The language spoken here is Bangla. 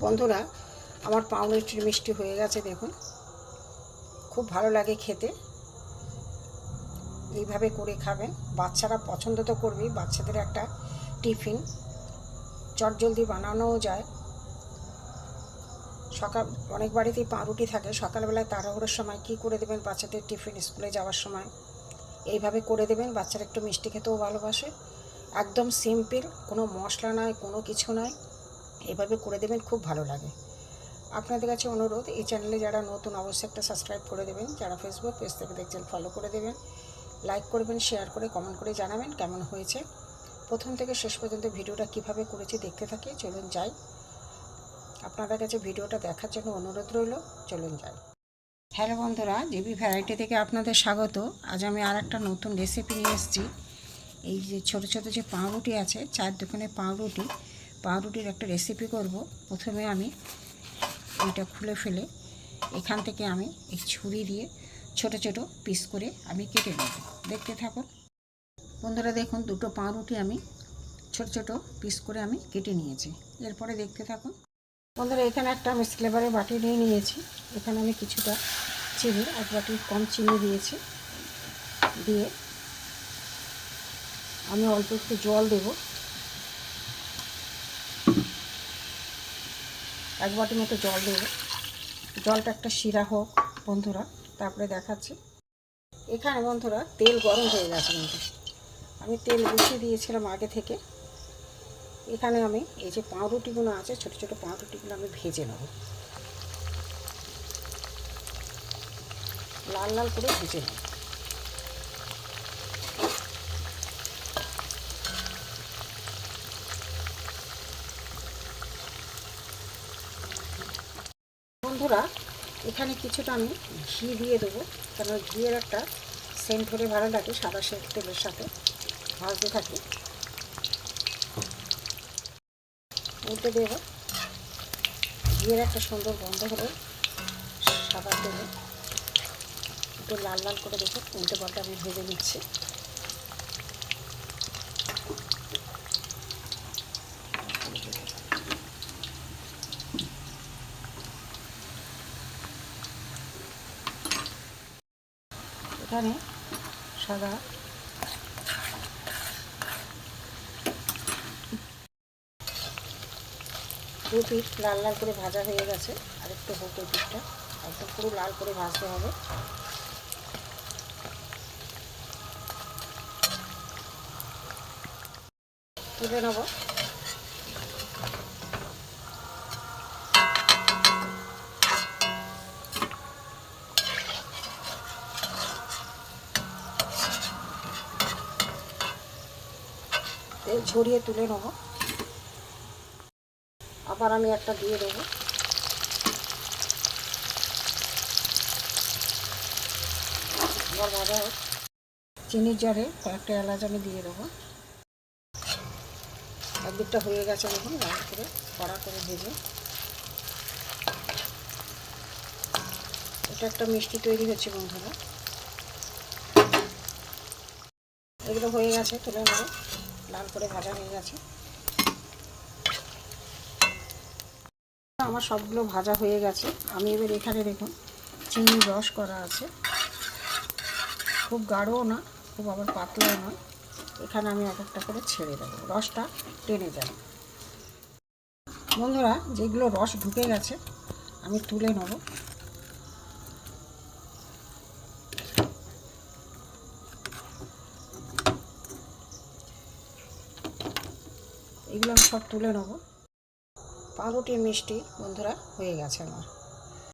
বন্ধুরা, আমার পাউরুটির মিষ্টি হয়ে গেছে। দেখুন, খুব ভালো লাগে খেতে। এইভাবে করে খাবেন, বাচ্চারা পছন্দ তো করবেই। বাচ্চাদের একটা টিফিন চটজলদি বানানোও যায়। সকাল অনেক বাড়িতেই পাউরুটি থাকে, সকালবেলায় তাড়াহুড়োর সময় কী করে দেবেন বাচ্চাদের টিফিন স্কুলে যাওয়ার সময় এইভাবে করে দেবেন। বাচ্চারা একটু মিষ্টি খেতেও ভালোবাসে। একদম সিম্পল, কোনো মশলা নয়, কোনো কিছু নয়। এইভাবে করে দেবেন, খুব ভালো লাগে। আপনাদের কাছে অনুরোধ, এই চ্যানেলে যারা নতুন অবশ্যই একটা সাবস্ক্রাইব করে দেবেন। যারা ফেসবুক পেজ থেকে দেখছেন ফলো করে দেবেন, লাইক করবেন, শেয়ার করে কমেন্ট করে জানাবেন কেমন হয়েছে। প্রথম থেকে শেষ পর্যন্ত ভিডিওটা কিভাবে করেছি দেখতে থাকি। চলুন যাই, আপনাদের কাছে ভিডিওটা দেখার জন্য অনুরোধ রইল। চলুন যাই। হ্যালো বন্ধুরা, জিবি ভ্যারাইটি থেকে আপনাদের স্বাগত। আজ আমি আর একটা নতুন রেসিপি নিয়ে এসেছি। এই যে ছোটো ছোটো যে পাউরুটি আছে, চায়ের দোকানে পাউরুটির একটা রেসিপি করব। প্রথমে আমি এটা খুলে ফেলে এখান থেকে আমি এই ছুরি দিয়ে ছোট ছোট পিস করে আমি কেটে নেব। দেখতে থাকুন বন্ধুরা। দেখুন, দুটো পাউরুটি আমি ছোট ছোট পিস করে আমি কেটে নিয়েছি। এরপরে দেখতে থাকুন বন্ধুরা। এখানে একটা আমি স্লেভারের বাটি নিয়ে নিয়েছি। এখানে আমি কিছুটা চিনি, এক বাটি কম চিনি দিয়েছি। দিয়ে আমি অল্প একটু জল দেব, এক বাটির মতো জল দেব। জলটা একটা শিরা হোক বন্ধুরা, তারপরে দেখাচ্ছি। এখানে বন্ধুরা তেল গরম হয়ে গেছে। কিন্তু আমি তেল বসিয়ে দিয়েছিলাম আগে থেকে। এখানে আমি এই যে পাউরুটিগুলো আছে, ছোটো ছোটো পাউরুটিগুলো আমি ভেজে নেব, লাল লাল করে ভেজে নেব। বন্ধুরা, এখানে কিছুটা আমি ঘি দিয়ে দেবো, কারণ ঘিয়ের একটা সেন্ট হলে ভালো লাগে। সাদা তেলের সাথে ভাজতে থাকি, উল্টে দেব। ঘিয়ের একটা সুন্দর গন্ধ হলে সাদা তেলে একটু লাল লাল করে দেখে উল্টে পাল্টে আমি ভেজে নিচ্ছি। এখানে সাদা দু পিঠ লাল লাল করে ভাজা হয়ে গেছে। আরেকটু হোক ওই পিঠটা, একদম পুরো লাল করে ভাজতে হবে। তুলে নেব। তেল ঝরিয়ে তুলে নেব। আবার আমি একটা দিয়ে দেবো। আবার ভাজা হোক। চিনির জারে কয়েকটা এলাচ আমি দিয়ে দেবো। একদিকটা হয়ে গেছে দেখুন, লাল করে কড়া করে ভেজে। এটা একটা মিষ্টি তৈরি হচ্ছে বন্ধুরা। এগুলো হয়ে গেছে, তুলে নেব। লাল করে ভাজা হয়ে গেছে। আমার সবগুলো ভাজা হয়ে গেছে। আমি এবার এখানে দেখুন চিনি রস করা আছে, খুব গাঢ়ও না, খুব আবার পাতলাও নয়। এখানে আমি এক একটা করে ছেড়ে দেবো, রসটা টেনে যাবে। বন্ধুরা, যেগুলো রস ঢুকে গেছে আমি তুলে নেব। এগুলো আমি সব তুলে নেব। পাউরুটির মিষ্টি বন্ধুরা হয়ে গেছে আমার।